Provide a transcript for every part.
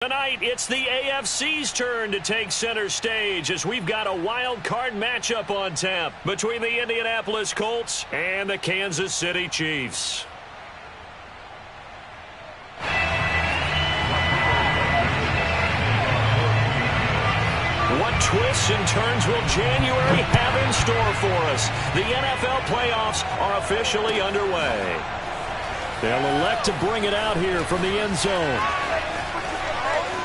Tonight, it's the AFC's turn to take center stage as we've got a wild card matchup on tap between the Indianapolis Colts and the Kansas City Chiefs. What twists and turns will January have in store for us? The NFL playoffs are officially underway. They'll elect to bring it out here from the end zone.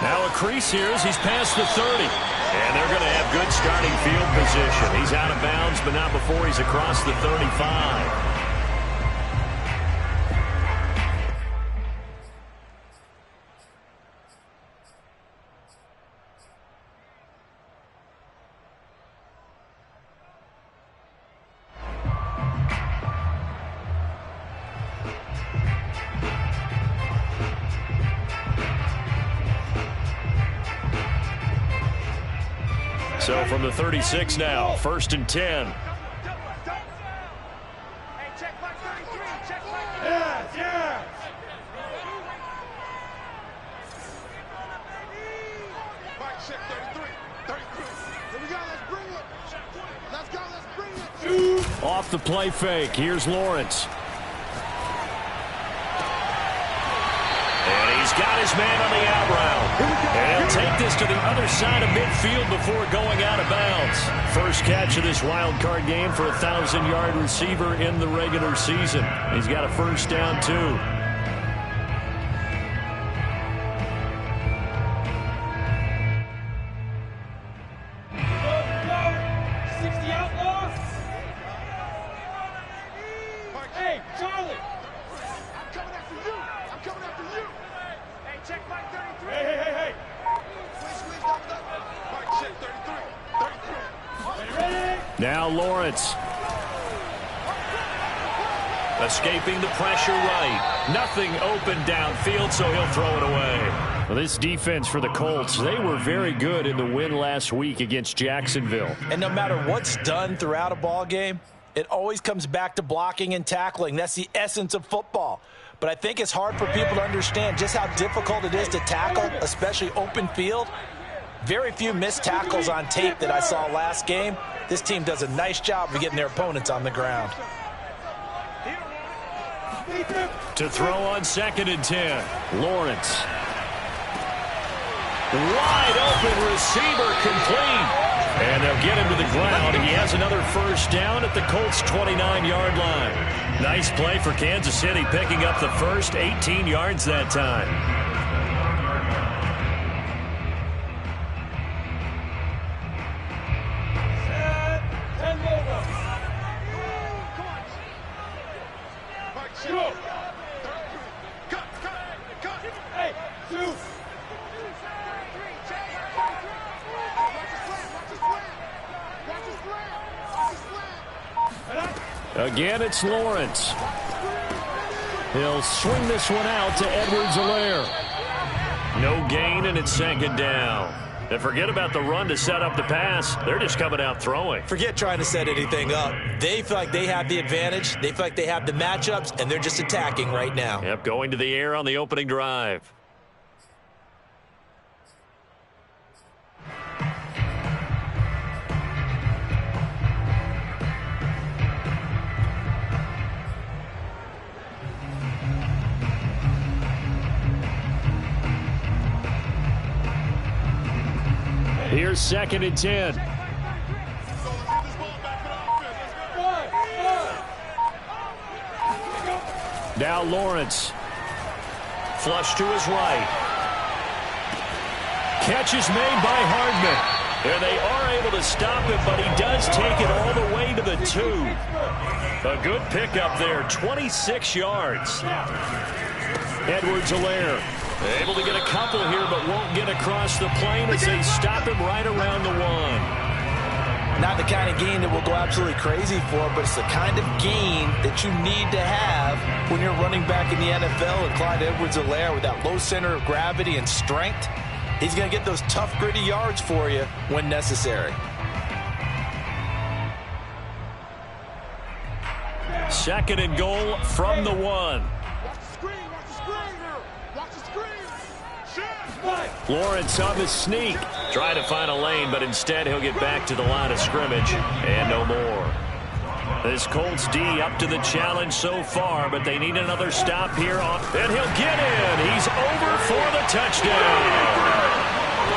Now a crease here as he's past the 30. And they're going to have good starting field position. He's out of bounds, but not before he's across the 35. So from the 36 now, 1st and 10. Off the play fake, here's Lawrence. And he's got his man on the out route. And he'll take this to the other side of midfield before going out of bounds. First catch of this wild card game for a 1,000-yard receiver in the regular season. He's got a first down, too. Now Lawrence. Escaping the pressure right. Nothing open downfield, so he'll throw it away. Well, this defense for the Colts, they were very good in the win last week against Jacksonville. And no matter what's done throughout a ball game, it always comes back to blocking and tackling. That's the essence of football. But I think it's hard for people to understand just how difficult it is to tackle, especially open field. Very few missed tackles on tape that I saw last game. This team does a nice job of getting their opponents on the ground. To throw on 2nd and 10, Lawrence. Wide open receiver complete. And they'll get him to the ground. He has another first down at the Colts' 29-yard line. Nice play for Kansas City, picking up the first 18 yards that time. Again, it's Lawrence. He'll swing this one out to Edwards-Helaire. No gain, and it's 2nd down. And forget about the run to set up the pass. They're just coming out throwing. Forget trying to set anything up. They feel like they have the advantage. They feel like they have the matchups, and they're just attacking right now. Yep, going to the air on the opening drive. Here's 2nd and 10. Now Lawrence. Flush to his right. Catch is made by Hardman. And they are able to stop him, but he does take it all the way to the 2. A good pickup there, 26 yards. Edwards-Helaire. Able to get a couple here, but won't get across the plane as they stop him right around the 1. Not the kind of gain that we'll go absolutely crazy for, but it's the kind of gain that you need to have when you're running back in the NFL. And Clyde Edwards-Helaire, with that low center of gravity and strength, he's going to get those tough, gritty yards for you when necessary. 2nd and goal from the 1. Watch the screen here. Watch the screen. Shit. Lawrence on the sneak. Trying to find a lane, but instead he'll get back to the line of scrimmage and no more. This Colts D up to the challenge so far, but they need another stop here. And he'll get in. He's over for the touchdown.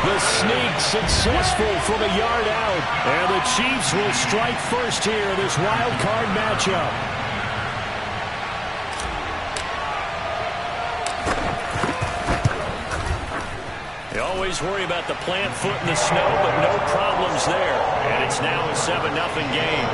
The sneak successful from a yard out. And the Chiefs will strike first here in this wild card matchup. You always worry about the plant foot in the snow, but no problems there. And it's now a 7-0 game.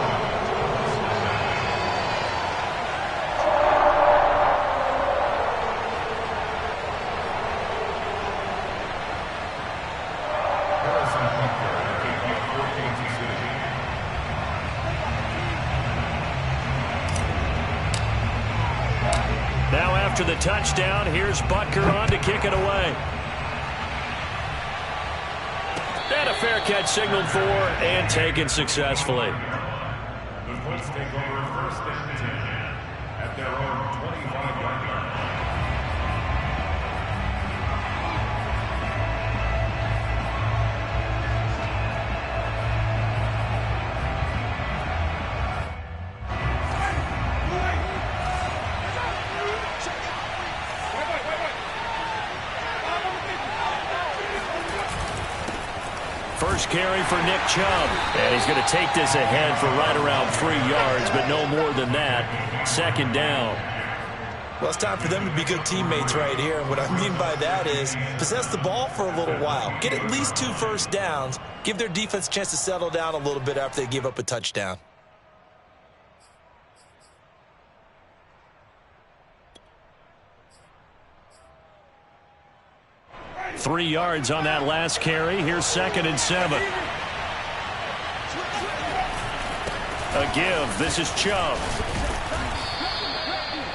Now after the touchdown, here's Butker on to kick it away. And a fair catch signaled for and taken successfully. The Colts take over first and 10 at their own 25-yard line. First carry for Nick Chubb. And he's going to take this ahead for right around 3 yards, but no more than that. Second down. Well, it's time for them to be good teammates right here. And what I mean by that is possess the ball for a little while. Get at least 2 first downs. Give their defense a chance to settle down a little bit after they give up a touchdown. Three yards on that last carry. Here's 2nd and 7. A give. This is Chubb.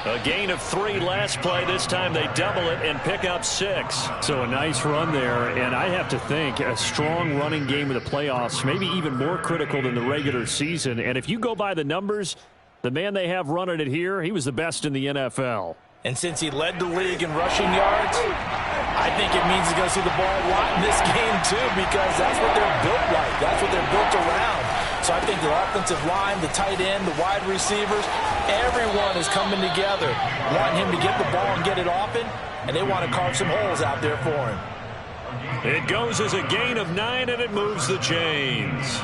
A gain of 3 last play. This time they double it and pick up 6. So a nice run there, and I have to think a strong running game in the playoffs, maybe even more critical than the regular season. And if you go by the numbers, the man they have running it here, he was the best in the NFL. And since he led the league in rushing yards, I think it means he's going to see the ball a lot in this game too, because that's what they're built like. That's what they're built around. So I think the offensive line, the tight end, the wide receivers, everyone is coming together, wanting him to get the ball and get it often, and they want to carve some holes out there for him. It goes as a gain of 9, and it moves the chains.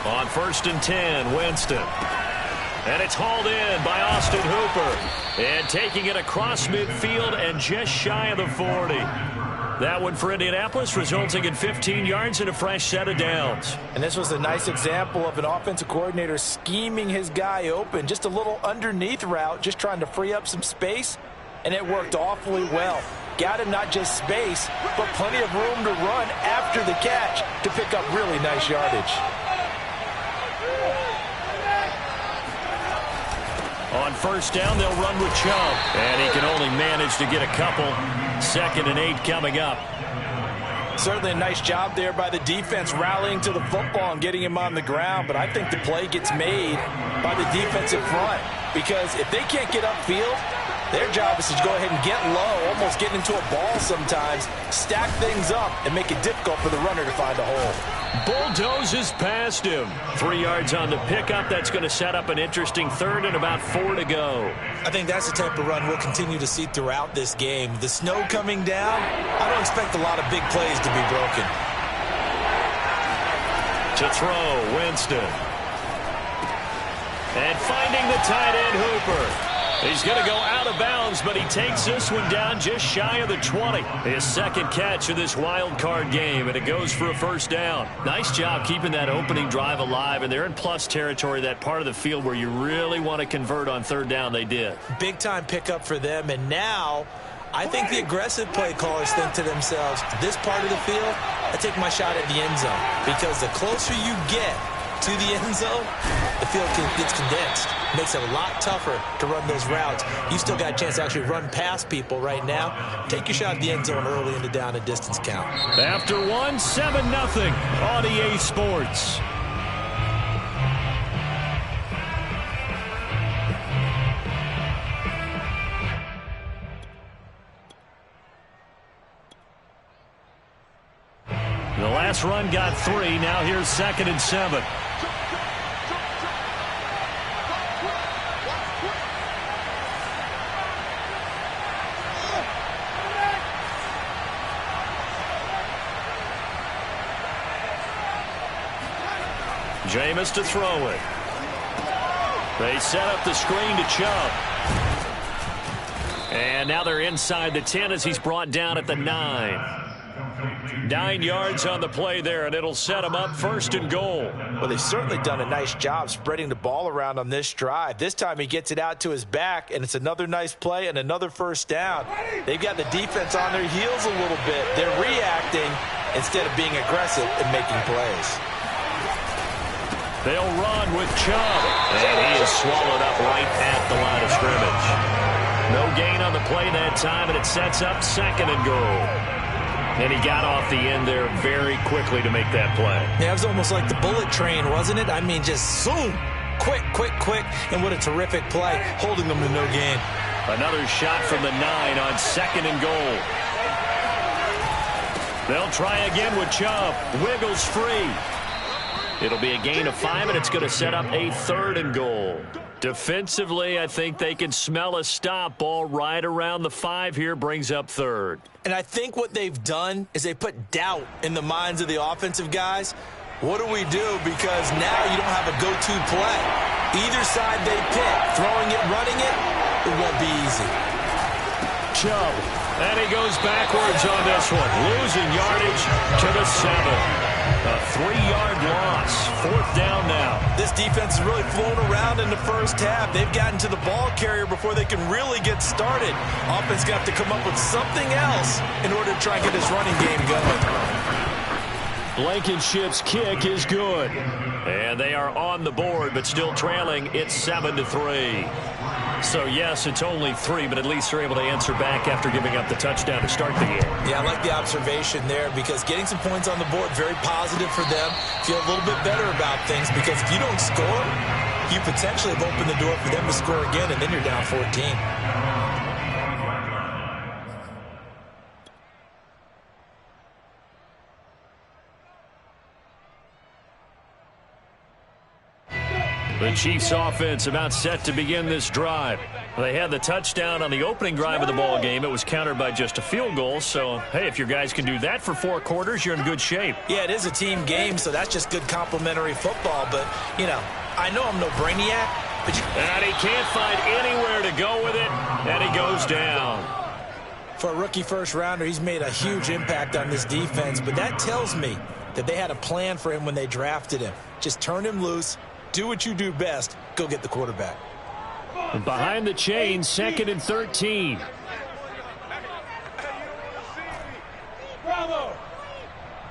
On 1st and 10, Winston. And it's hauled in by Austin Hooper. And taking it across midfield and just shy of the 40. That one for Indianapolis, resulting in 15 yards and a fresh set of downs. And this was a nice example of an offensive coordinator scheming his guy open. Just a little underneath route, just trying to free up some space. And it worked awfully well. Got him not just space, but plenty of room to run after the catch to pick up really nice yardage. On 1st down, they'll run with Chubb. And he can only manage to get a couple. 2nd and 8 coming up. Certainly a nice job there by the defense rallying to the football and getting him on the ground. But I think the play gets made by the defensive front. Because if they can't get upfield, their job is to go ahead and get low, almost get into a ball sometimes, stack things up, and make it difficult for the runner to find a hole. Bulldozes past him. 3 yards on the pickup. That's going to set up an interesting 3rd and about 4 to go. I think that's the type of run we'll continue to see throughout this game. The snow coming down, I don't expect a lot of big plays to be broken. To throw, Winston. And finding the tight end, Hooper. He's going to go out of bounds, but he takes this one down just shy of the 20. His 2nd catch of this wild card game, and it goes for a 1st down. Nice job keeping that opening drive alive, and they're in plus territory, that part of the field where you really want to convert on 3rd down. They did. Big-time pickup for them, and now I think the aggressive play callers think to themselves, this part of the field, I take my shot at the end zone, because the closer you get to the end zone, the field gets condensed. Makes it a lot tougher to run those routes. You still got a chance to actually run past people right now. Take your shot at the end zone early in the down and distance count. After 1, 7-0 on EA Sports. The last run got 3. Now here's 2nd and 7. Jameis to throw it. They set up the screen to Chubb. And now they're inside the 10 as he's brought down at the 9. 9 yards on the play there, and it'll set him up 1st and goal. Well, they've certainly done a nice job spreading the ball around on this drive. This time he gets it out to his back, and it's another nice play and another 1st down. They've got the defense on their heels a little bit. They're reacting instead of being aggressive and making plays. They'll run with Chubb, and he is swallowed up right at the line of scrimmage. No gain on the play that time, and it sets up 2nd and goal. And he got off the end there very quickly to make that play. Yeah, it was almost like the bullet train, wasn't it? I mean, just zoom. Quick, quick, quick. And what a terrific play, holding them to no gain. Another shot from the 9 on 2nd and goal. They'll try again with Chubb. Wiggles free. It'll be a gain of 5, and it's going to set up a 3rd and goal. Defensively, I think they can smell a stop. Ball right around the 5 here, brings up 3rd. And I think what they've done is they put doubt in the minds of the offensive guys. What do we do? Because now you don't have a go-to play. Either side they pick, throwing it, running it, it won't be easy. Chubb, and he goes backwards on this one, losing yardage to the 7. A 3-yard loss. 4th down now. This defense has really flown around in the first half. They've gotten to the ball carrier before they can really get started. Offense got to come up with something else in order to try and get this running game going. Blankenship's kick is good. And they are on the board, but still trailing. It's 7-3. So, yes, it's only 3, but at least they're able to answer back after giving up the touchdown to start the game. Yeah, I like the observation there because getting some points on the board, very positive for them. Feel a little bit better about things because if you don't score, you potentially have opened the door for them to score again, and then you're down 14. The Chiefs offense about set to begin this drive. They had the touchdown on the opening drive of the ball game. It was countered by just a field goal. So, hey, if your guys can do that for 4 quarters, you're in good shape. Yeah, it is a team game, so that's just good complimentary football. But, you know, I know I'm no brainiac. But and he can't find anywhere to go with it, and he goes down. For a rookie first-rounder, he's made a huge impact on this defense. But that tells me that they had a plan for him when they drafted him. Just turn him loose. Do what you do best. Go get the quarterback. Behind the chain, 2nd and 13. Bravo.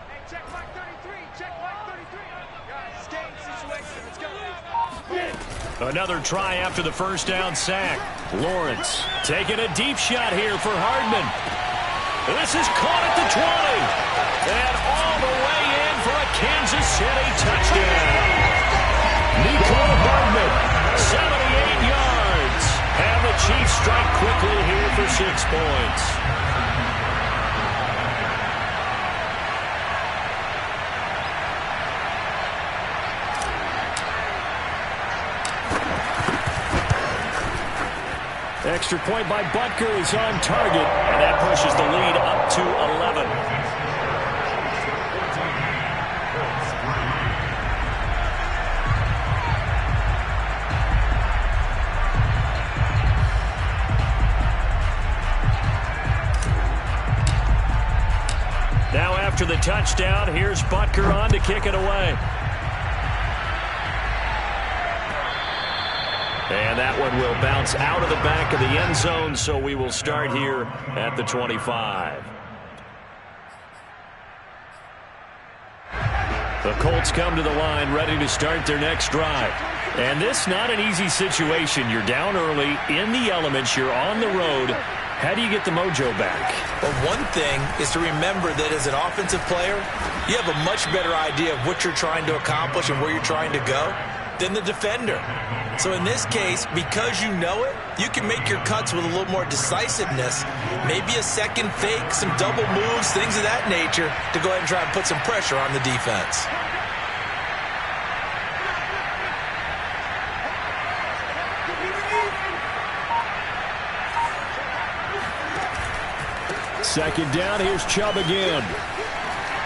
Hey, check Mike 33. Check Mike 33. Guys, game situation. Let's go. Another try after the 1st down sack. Lawrence taking a deep shot here for Hardman. This is caught at the 20. And all the way in for a Kansas City touchdown. Mecole Hardman, 78 yards. And the Chiefs strike quickly here for 6 points. Extra point by Butker is on target, and that pushes the lead up to 11. Now after the touchdown, here's Butker on to kick it away. And that one will bounce out of the back of the end zone, so we will start here at the 25. The Colts come to the line ready to start their next drive. And this not an easy situation. You're down early, in the elements, you're on the road. How do you get the mojo back? Well, one thing is to remember that as an offensive player, you have a much better idea of what you're trying to accomplish and where you're trying to go than the defender. So in this case, because you know it, you can make your cuts with a little more decisiveness, maybe a second fake, some double moves, things of that nature, to go ahead and try and put some pressure on the defense. Second down, here's Chubb again.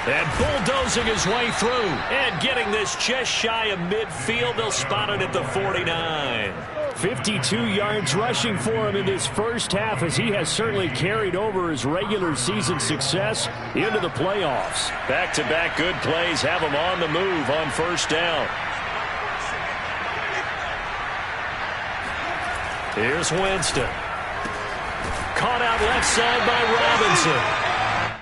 And bulldozing his way through. And getting this just shy of midfield. They'll spot it at the 49. 52 yards rushing for him in this first half, as he has certainly carried over his regular season success into the playoffs. Back-to-back good plays have him on the move on first down. Here's Winston. Caught out left side by Robinson.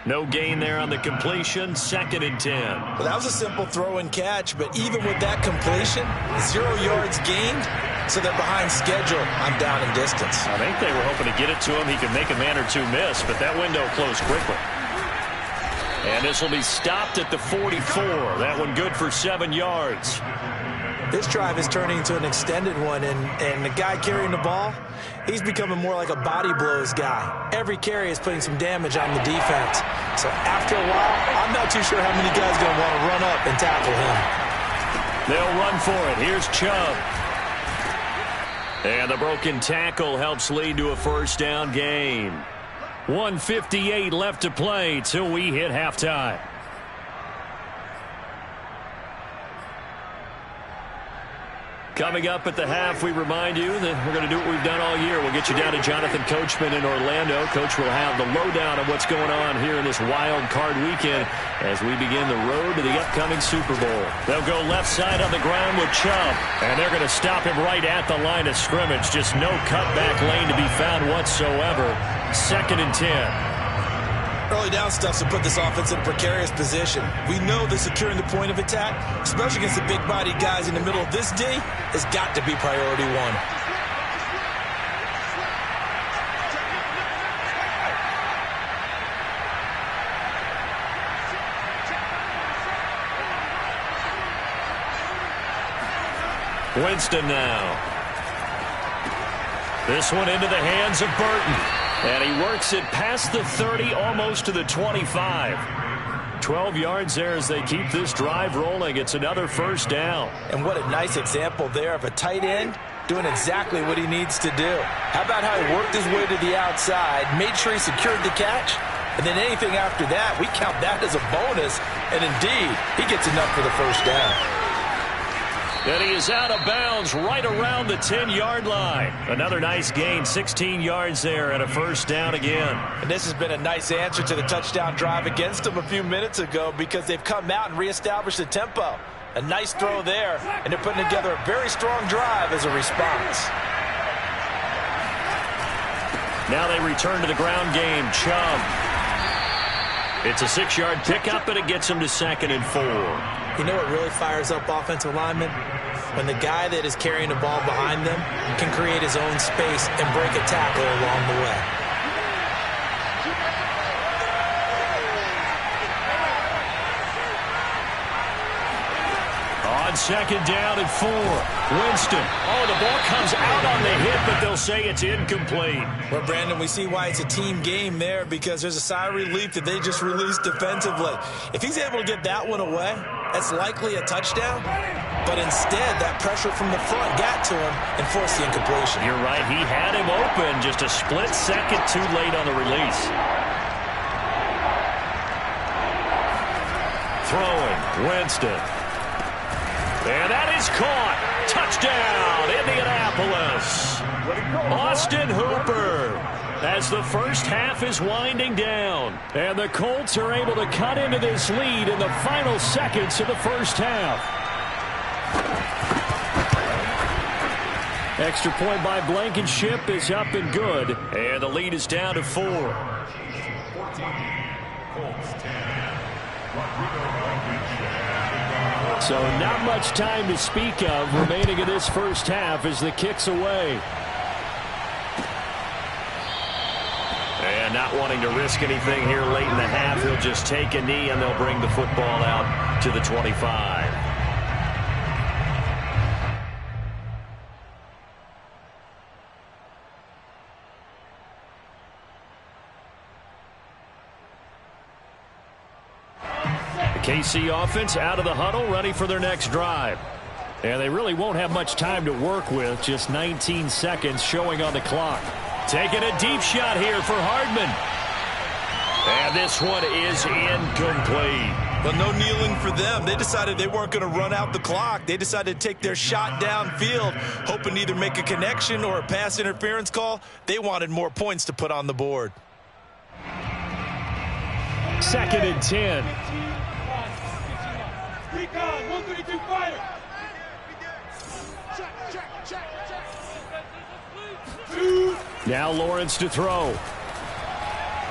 No gain there on the completion. 2nd and 10. Well, that was a simple throw and catch, but even with that completion, 0 yards gained, so they're behind schedule. I'm down in distance. I think they were hoping to get it to him. He could make a man or two miss, but that window closed quickly. And this will be stopped at the 44. That one good for 7 yards. This drive is turning into an extended one, and the guy carrying the ball, he's becoming more like a body blows guy. Every carry is putting some damage on the defense. So after a while, I'm not too sure how many guys are going to want to run up and tackle him. They'll run for it. Here's Chubb. And the broken tackle helps lead to a first down gain. 1:58 left to play till we hit halftime. Coming up at the half, we remind you that we're going to do what we've done all year. We'll get you down to Jonathan Coachman in Orlando. Coach will have the lowdown of what's going on here in this wild card weekend as we begin the road to the upcoming Super Bowl. They'll go left side on the ground with Chubb, and they're going to stop him right at the line of scrimmage. Just no cutback lane to be found whatsoever. 2nd and 10. Early down stuff to put this offense in a precarious position. We know that securing the point of attack, especially against the big-bodied guys in the middle of this D, has got to be priority one. Winston now. This one into the hands of Burton. And he works it past the 30, almost to the 25. 12 yards there as they keep this drive rolling. It's another first down. And what a nice example there of a tight end doing exactly what he needs to do. How about how he worked his way to the outside, made sure he secured the catch, and then anything after that, we count that as a bonus. And indeed, he gets enough for the first down. And he is out of bounds right around the 10-yard line. Another nice gain, 16 yards there and a first down again. And this has been a nice answer to the touchdown drive against them a few minutes ago because they've come out and reestablished the tempo. A nice throw there, and they're putting together a very strong drive as a response. Now they return to the ground game. Chubb. It's a 6-yard pickup, and it gets him to 2nd and 4. You know what really fires up offensive linemen? When the guy that is carrying the ball behind them can create his own space and break a tackle along the way. On 2nd down and 4. Winston. Oh, the ball comes out on the hit, but they'll say it's incomplete. Well, Brandon, we see why it's a team game there because there's a sigh of relief that they just released defensively. If he's able to get that one away, that's likely a touchdown. But instead, that pressure from the front got to him and forced the incompletion. You're right. He had him open, just a split second too late on the release. Throwing, Winston. And that is caught. Touchdown, Indianapolis. Austin Hooper as the first half is winding down. And the Colts are able to cut into this lead in the final seconds of the first half. Extra point by Blankenship is up and good. And the lead is down to 4. 14, Colts 10. Rodrigo Blankenship. So not much time to speak of remaining in this first half as the kick's away. And not wanting to risk anything here late in the half, he'll just take a knee and they'll bring the football out to the 25. KC offense out of the huddle, ready for their next drive. And they really won't have much time to work with, just 19 seconds showing on the clock. Taking a deep shot here for Hardman. And this one is incomplete. Well, no kneeling for them. They decided they weren't going to run out the clock. They decided to take their shot downfield, hoping to either make a connection or a pass interference call. They wanted more points to put on the board. 2nd and 10. Recon, 132 fire. Now Lawrence to throw.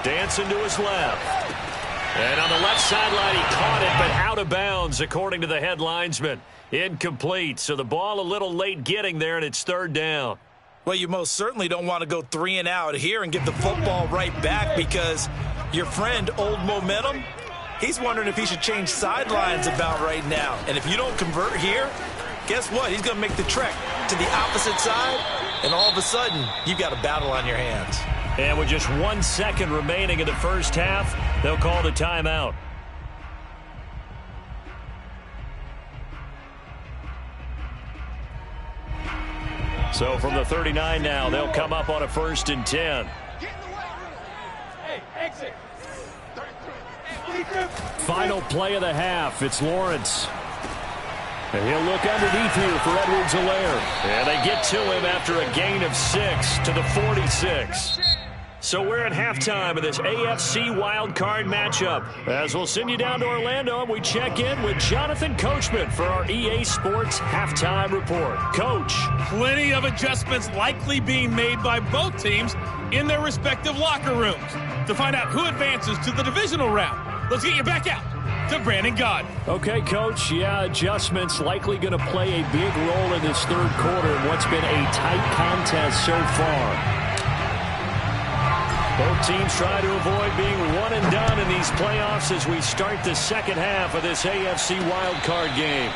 Dancing to his left. And on the left sideline, he caught it, but out of bounds, according to the head linesman. Incomplete. So the ball a little late getting there, and it's 3rd down. Well, you most certainly don't want to go 3 and out here and get the football right back because your friend, Old Momentum, he's wondering if he should change sidelines about right now. And if you don't convert here, guess what? He's going to make the trek to the opposite side, and all of a sudden, you've got a battle on your hands. And with just 1 second remaining in the first half, they'll call the timeout. So from the 39 now, they'll come up on a 1st and 10. Hey, exit. Final play of the half. It's Lawrence. And he'll look underneath here for Edwards-Helaire. And they get to him after a gain of 6 to the 46. So we're at halftime of this AFC wildcard matchup. As we'll send you down to Orlando, and we check in with Jonathan Coachman for our EA Sports Halftime Report. Coach. Plenty of adjustments likely being made by both teams in their respective locker rooms. To find out who advances to the divisional round, let's get you back out to Brandon Gaudin. Okay, Coach. Yeah, adjustments likely going to play a big role in this 3rd quarter in what's been a tight contest so far. Both teams try to avoid being one and done in these playoffs as we start the 2nd half of this AFC wildcard game.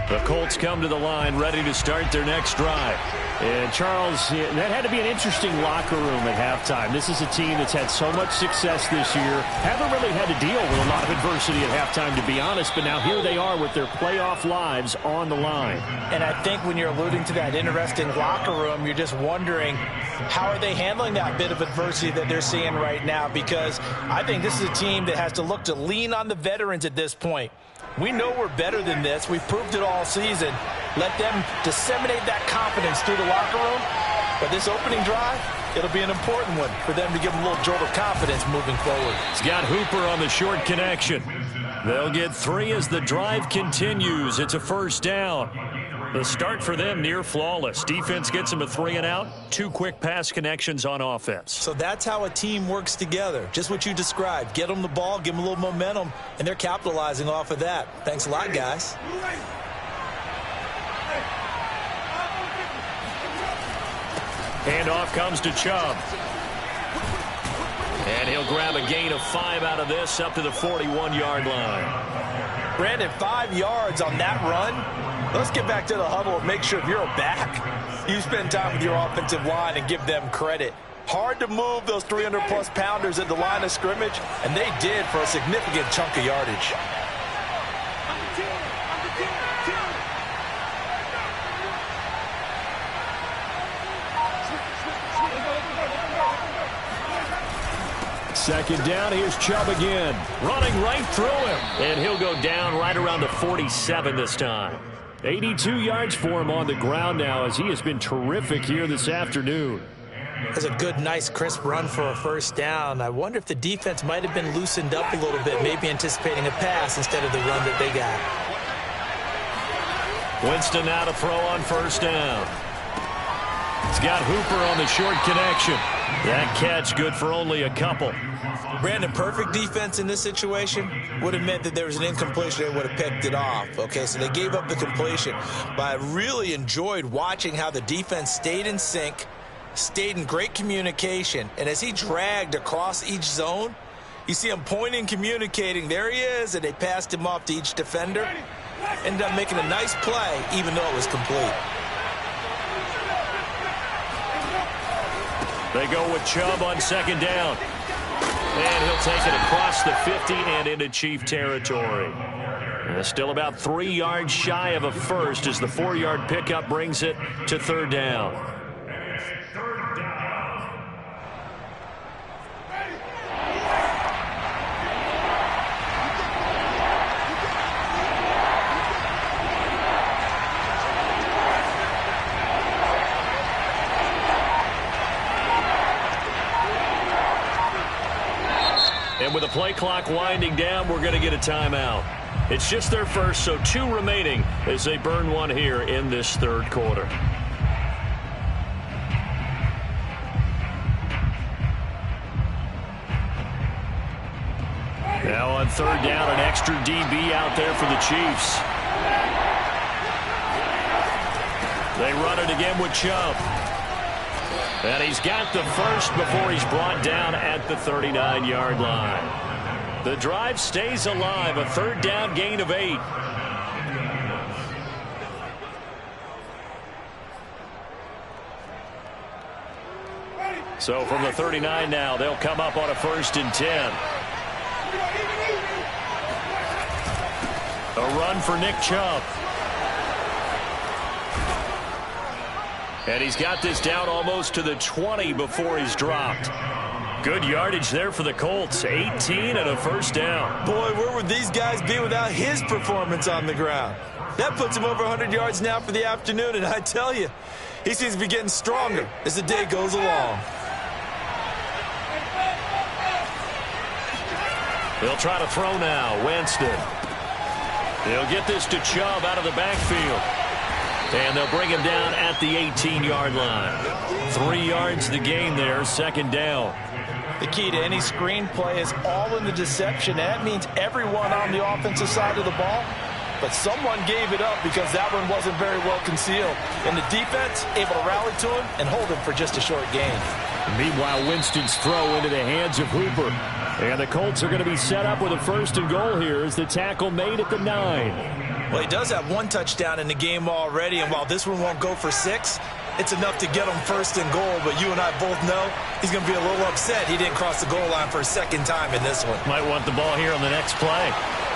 The Colts come to the line ready to start their next drive. And Charles, that had to be an interesting locker room at halftime. This is a team that's had so much success this year. Haven't really had to deal with a lot of adversity at halftime, to be honest. But now here they are with their playoff lives on the line. And I think when you're alluding to that interesting locker room, you're just wondering how are they handling that bit of adversity that they're seeing right now? Because I think this is a team that has to look to lean on the veterans at this point. We know we're better than this. We've proved it all season. Let them disseminate that confidence through the locker room. But this opening drive, it'll be an important one for them to give them a little jolt of confidence moving forward. He's got Hooper on the short connection. They'll get 3 as the drive continues. It's a 1st down. The start for them near flawless. Defense gets them a 3 and out. 2 quick pass connections on offense. So that's how a team works together. Just what you described. Get them the ball, give them a little momentum, and they're capitalizing off of that. Thanks a lot, guys. Handoff comes to Chubb. And he'll grab a gain of 5 out of this up to the 41-yard line. Brandon, 5 yards on that run. Let's get back to the huddle and make sure if you're back, you spend time with your offensive line and give them credit. Hard to move those 300-plus pounders at the line of scrimmage, and they did for a significant chunk of yardage. Second down, here's Chubb again. Running right through him. And he'll go down right around the 47 this time. 82 yards for him on the ground now as he has been terrific here this afternoon. That's a good, nice, crisp run for a first down. I wonder if the defense might have been loosened up a little bit, maybe anticipating a pass instead of the run that they got. Winston now to throw on first down. He's got Hooper on the short connection. That catch good for only a couple. Brandon, perfect defense in this situation would have meant that there was an incompletion. They would have picked it off. Okay, so they gave up the completion. But I really enjoyed watching how the defense stayed in sync, stayed in great communication. And as he dragged across each zone, you see him pointing, communicating. There he is, and they passed him off to each defender. Ended up making a nice play, even though it was complete. They go with Chubb on second down. And he'll take it across the 50 and into Chief territory. And still about 3 yards shy of a first as the 4-yard pickup brings it to third down. And with the play clock winding down, we're going to get a timeout. It's just their first, so 2 remaining as they burn one here in this third quarter. Now on third down, an extra DB out there for the Chiefs. They run it again with Chubb. And he's got the first before he's brought down at the 39-yard line. The drive stays alive, a third down gain of 8. So from the 39 now, they'll come up on a 1st and 10. A run for Nick Chubb. And he's got this down almost to the 20 before he's dropped. Good yardage there for the Colts. 18 and a first down. Boy, where would these guys be without his performance on the ground? That puts him over 100 yards now for the afternoon, and I tell you, he seems to be getting stronger as the day goes along. They'll try to throw now. Winston. They'll get this to Chubb out of the backfield. And they'll bring him down at the 18-yard line. 3 yards the gain there, second down. The key to any screen play is all in the deception. That means everyone on the offensive side of the ball, but someone gave it up because that one wasn't very well concealed. And the defense able to rally to him and hold him for just a short gain. Meanwhile, Winston's throw into the hands of Hooper. And the Colts are going to be set up with a 1st and goal here as the tackle made at the 9. Well, he does have 1 touchdown in the game already, and while this one won't go for 6, it's enough to get him 1st and goal. But you and I both know he's going to be a little upset he didn't cross the goal line for a second time in this one. Might want the ball here on the next play.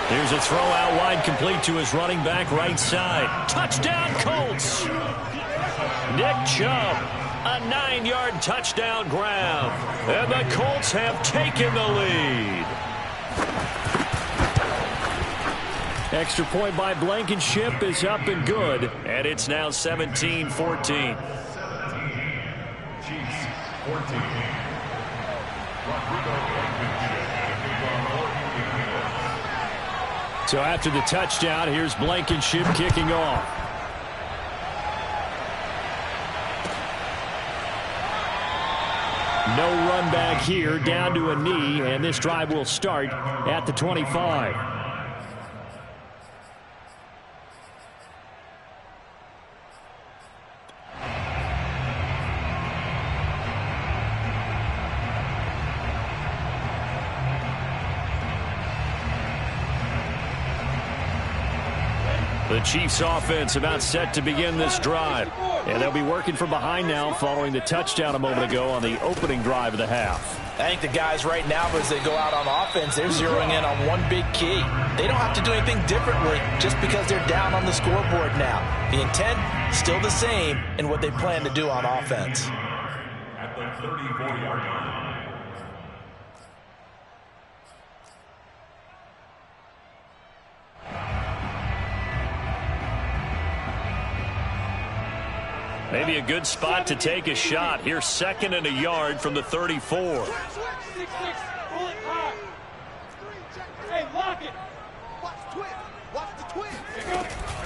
Here's a throw out wide, complete to his running back right side. Touchdown, Colts! Nick Chubb, a 9-yard touchdown grab. And the Colts have taken the lead. Extra point by Blankenship is up and good. And it's now 17-14. Chiefs 14. So after the touchdown, here's Blankenship kicking off. No run back here, down to a knee, and this drive will start at the 25. The Chiefs offense about set to begin this drive. And they'll be working from behind now following the touchdown a moment ago on the opening drive of the half. I think the guys right now, as they go out on offense, they're zeroing in on one big key. They don't have to do anything differently just because they're down on the scoreboard now. The intent, still the same in what they plan to do on offense. At the 34-yard line. Maybe a good spot to take a shot. Here's 2nd and a yard from the 34.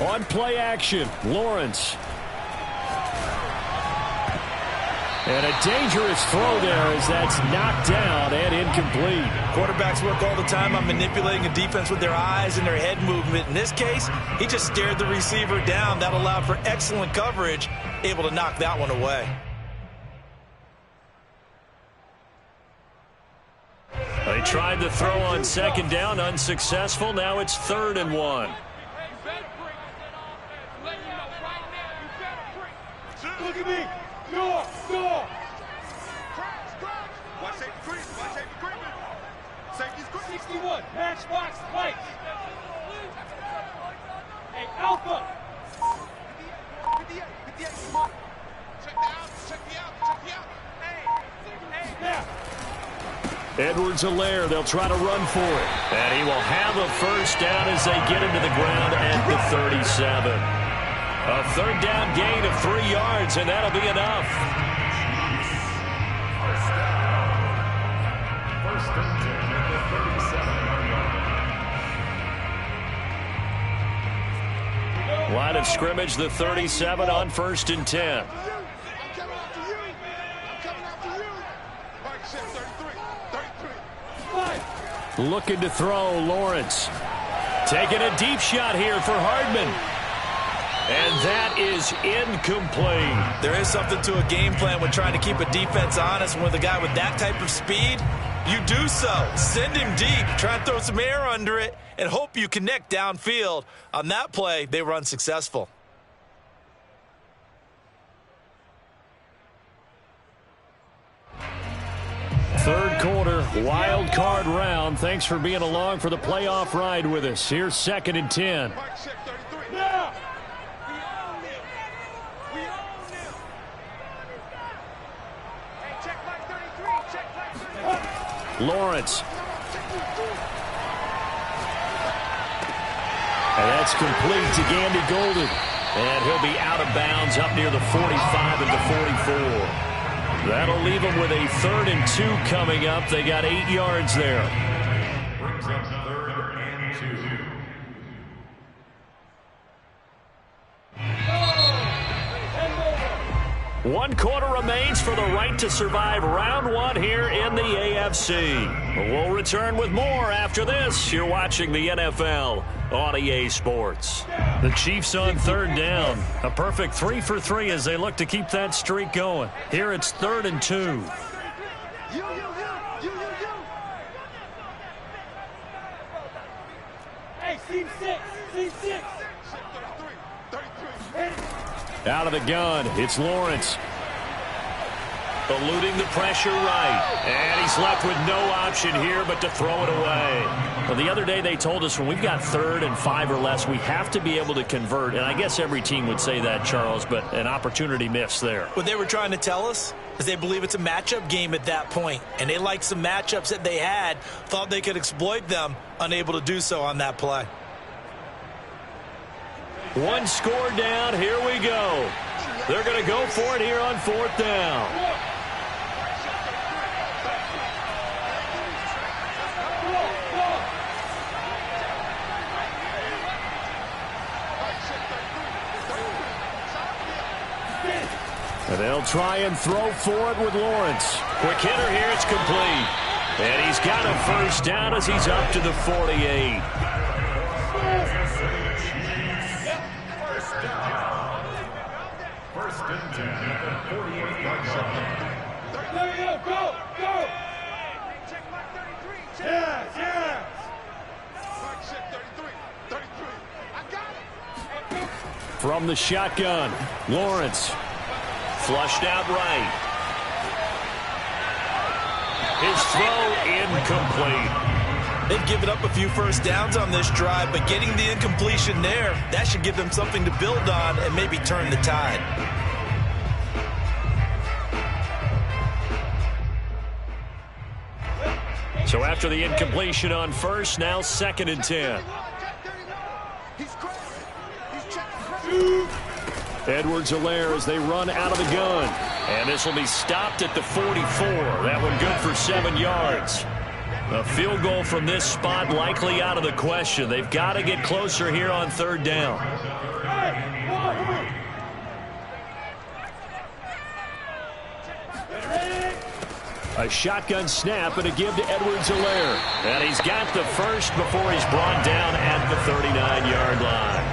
On play action, Lawrence. And a dangerous throw there as that's knocked down and incomplete. Quarterbacks work all the time on manipulating a defense with their eyes and their head movement. In this case, he just stared the receiver down. That allowed for excellent coverage, able to knock that one away. They tried to throw on 2nd down, unsuccessful. Now it's 3rd and 1. Look at me. Go. Watch safety creeping. Safety's creeping. 61. Matchbox Mike. Hey, Alpha. 58. Check the out. Hey. Edwards-Helaire, they'll try to run for it. And he will have a first down as they get him to the ground at the 37. A 3rd down gain of 3 yards, and that'll be enough. First and 10 at the 37-yard line. Line of scrimmage, the 37 on 1st and 10. I'm coming after you. Mike, 33. Looking to throw, Lawrence. Taking a deep shot here for Hardman. And that is incomplete. There is something to a game plan when trying to keep a defense honest. With a guy with that type of speed, you do so. Send him deep, try and throw some air under it, and hope you connect downfield. On that play, they were unsuccessful. Third quarter, wild card round. Thanks for being along for the playoff ride with us. Here's 2nd and 10. Mike, check 33. Yeah. Lawrence. And that's complete to Gandy Golden. And he'll be out of bounds up near the 45 and the 44. That'll leave them with a 3rd and 2 coming up. They got 8 yards there. Brings up 3rd and 2. One quarter remains for the right to survive round 1 here in the AFC. We'll return with more after this. You're watching the NFL on EA Sports. The Chiefs on 3rd down. A perfect 3 for 3 as they look to keep that streak going. Here it's 3rd and 2. You. Hey, C6. 33. Out of the gun, it's Lawrence. Eluding the pressure right. And he's left with no option here but to throw it away. Well, the other day they told us when we've got 3rd and 5 or less, we have to be able to convert. And I guess every team would say that, Charles, but an opportunity missed there. What they were trying to tell us is they believe it's a matchup game at that point. And they liked some matchups that they had, thought they could exploit them, unable to do so on that play. One score down, here we go. They're going to go for it here on 4th down. And they'll try and throw for it with Lawrence. Quick hitter here, it's complete. And he's got a first down as he's up to the 48. First and 10 at the 48-yard line. Go. Check Mike 33. Check. Yes. Mike, check 33. I got it. From the shotgun, Lawrence. Flushed out right. His throw incomplete. They've given up a few first downs on this drive, but getting the incompletion there, that should give them something to build on and maybe turn the tide. So after the incompletion on first, now 2nd and 10. He's crazy. He's checking. Edwards-Helaire as they run out of the gun. And this will be stopped at the 44. That one good for 7 yards. A field goal from this spot likely out of the question. They've got to get closer here on 3rd down. A shotgun snap and a give to Edwards-Helaire. And he's got the first before he's brought down at the 39-yard line.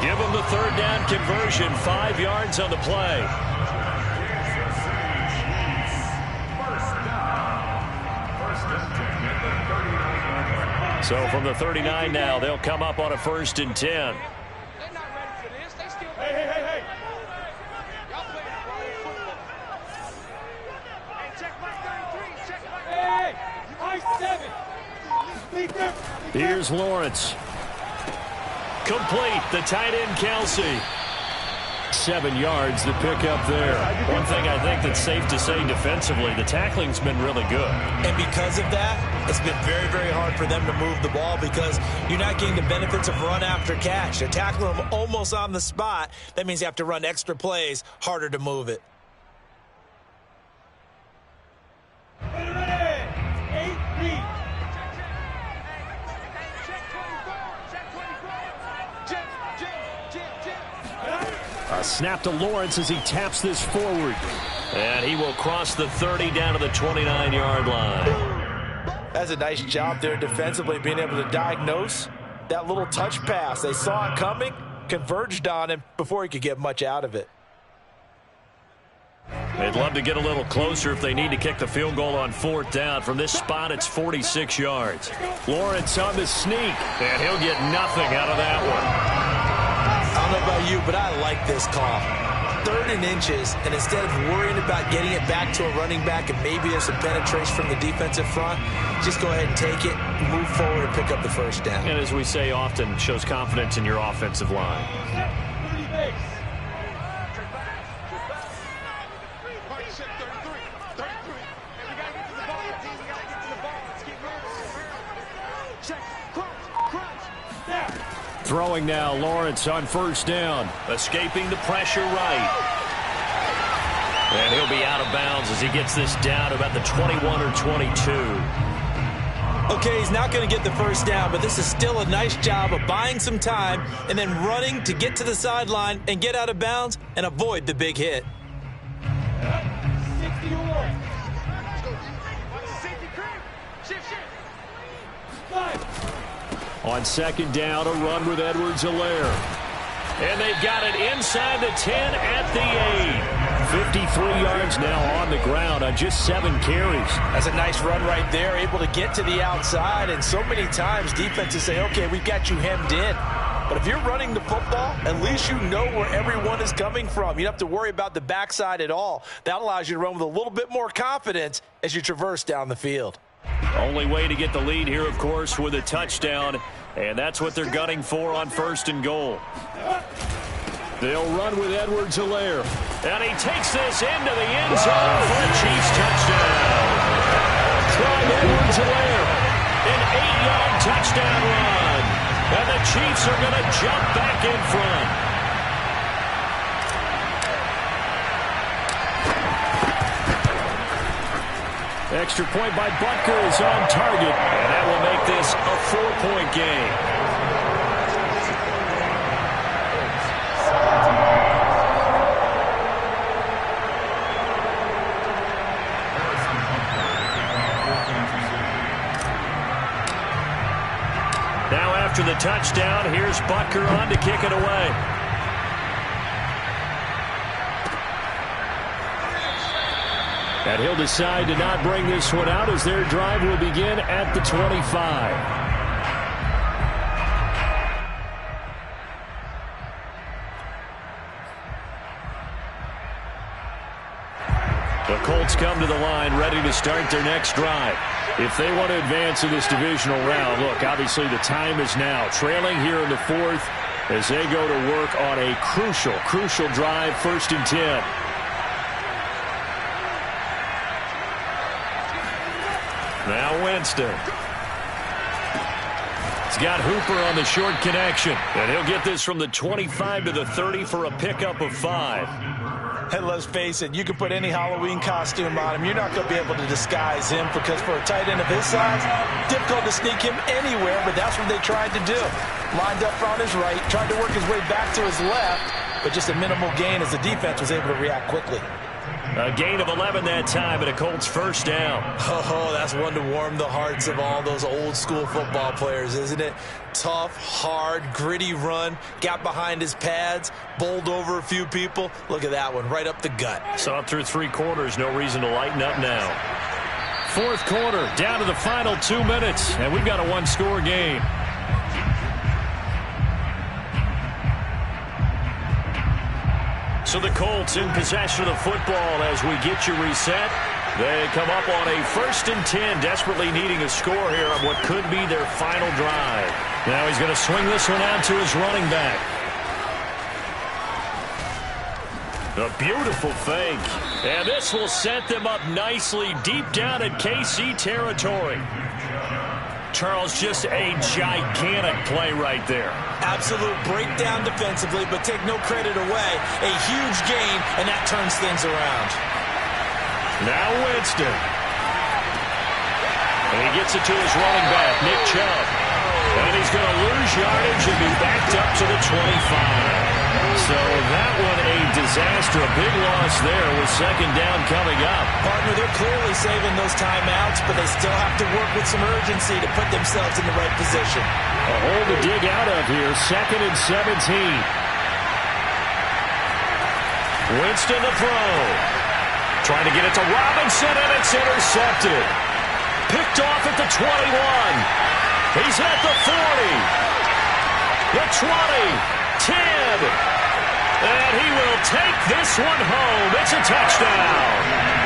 Give him the 3rd down conversion, 5 yards on the play. So from the 39 now, they'll come up on a 1st and 10. They're not ready for this. They still. Hey. Y'all playing quality football. Hey, check my 33. Check my. Hey, I-7. Here's Lawrence. Complete. The tight end, Kelsey. 7 yards, the pickup there. One thing I think that's safe to say defensively, the tackling's been really good. And because of that, it's been very, very hard for them to move the ball because you're not getting the benefits of run after catch. They're tackling them almost on the spot. That means you have to run extra plays, harder to move it. A snap to Lawrence as he taps this forward. And he will cross the 30 down to the 29-yard line. That's a nice job there defensively, being able to diagnose that little touch pass. They saw it coming, converged on him before he could get much out of it. They'd love to get a little closer if they need to kick the field goal on 4th down. From this spot, it's 46 yards. Lawrence on the sneak, and he'll get nothing out of that one. I don't know about you, but I like this call. 3rd and inches, and instead of worrying about getting it back to a running back and maybe there's some penetration from the defensive front, just go ahead and take it, move forward, and pick up the 1st down. And as we say often, shows confidence in your offensive line. Throwing now, Lawrence on 1st down. Escaping the pressure right. And he'll be out of bounds as he gets this down to about the 21 or 22. Okay, he's not going to get the 1st down, but this is still a nice job of buying some time and then running to get to the sideline and get out of bounds and avoid the big hit. On 2nd down, a run with Edwards-Helaire. And they've got it inside the 10 at the 8. 53 yards now on the ground on just 7 carries. That's a nice run right there, able to get to the outside. And so many times defenses say, okay, we've got you hemmed in. But if you're running the football, at least you know where everyone is coming from. You don't have to worry about the backside at all. That allows you to run with a little bit more confidence as you traverse down the field. Only way to get the lead here, of course, with a touchdown, and that's what they're gunning for on 1st and goal. They'll run with Edwards-Helaire, and he takes this into the end zone for a Chiefs touchdown. Clyde Edwards-Helaire, an 8-yard touchdown run, and the Chiefs are going to jump back in front. Extra point by Butker is on target, and that will make this a 4-point game. Now after the touchdown, here's Butker on to kick it away. And he'll decide to not bring this one out as their drive will begin at the 25. The Colts come to the line ready to start their next drive. If they want to advance in this divisional round, look, obviously the time is now. Trailing here in the 4th as they go to work on a crucial drive, 1st and 10. Now Winston. He's got Hooper on the short connection. And he'll get this from the 25 to the 30 for a pickup of 5. And let's face it, you can put any Halloween costume on him. You're not going to be able to disguise him because for a tight end of his size, difficult to sneak him anywhere, but that's what they tried to do. Lined up on his right, tried to work his way back to his left, but just a minimal gain as the defense was able to react quickly. A gain of 11 that time, and a Colts first down. Oh, that's one to warm the hearts of all those old school football players, isn't it? Tough, hard, gritty run, got behind his pads, bowled over a few people. Look at that one, right up the gut. Saw it through 3 quarters, no reason to lighten up now. 4th quarter, down to the final 2 minutes, and we've got a 1-score game. So the Colts in possession of the football as we get you reset. They come up on a 1st and 10, desperately needing a score here on what could be their final drive. Now he's going to swing this one out to his running back. A beautiful fake. And this will set them up nicely deep down at KC territory. Charles, just a gigantic play right there. Absolute breakdown defensively, but take no credit away. A huge gain, and that turns things around. Now Winston. And he gets it to his running back, Nick Chubb. And he's going to lose yardage and be backed up to the 25. So that one a disaster, a big loss there with 2nd down coming up. Partner, they're clearly saving those timeouts, but they still have to work with some urgency to put themselves in the right position. A hole to dig out of here, 2nd and 17. Winston the throw. Trying to get it to Robinson, and it's intercepted. Picked off at the 21. He's at the 40. The 20. 10. And he will take this one home. It's a touchdown.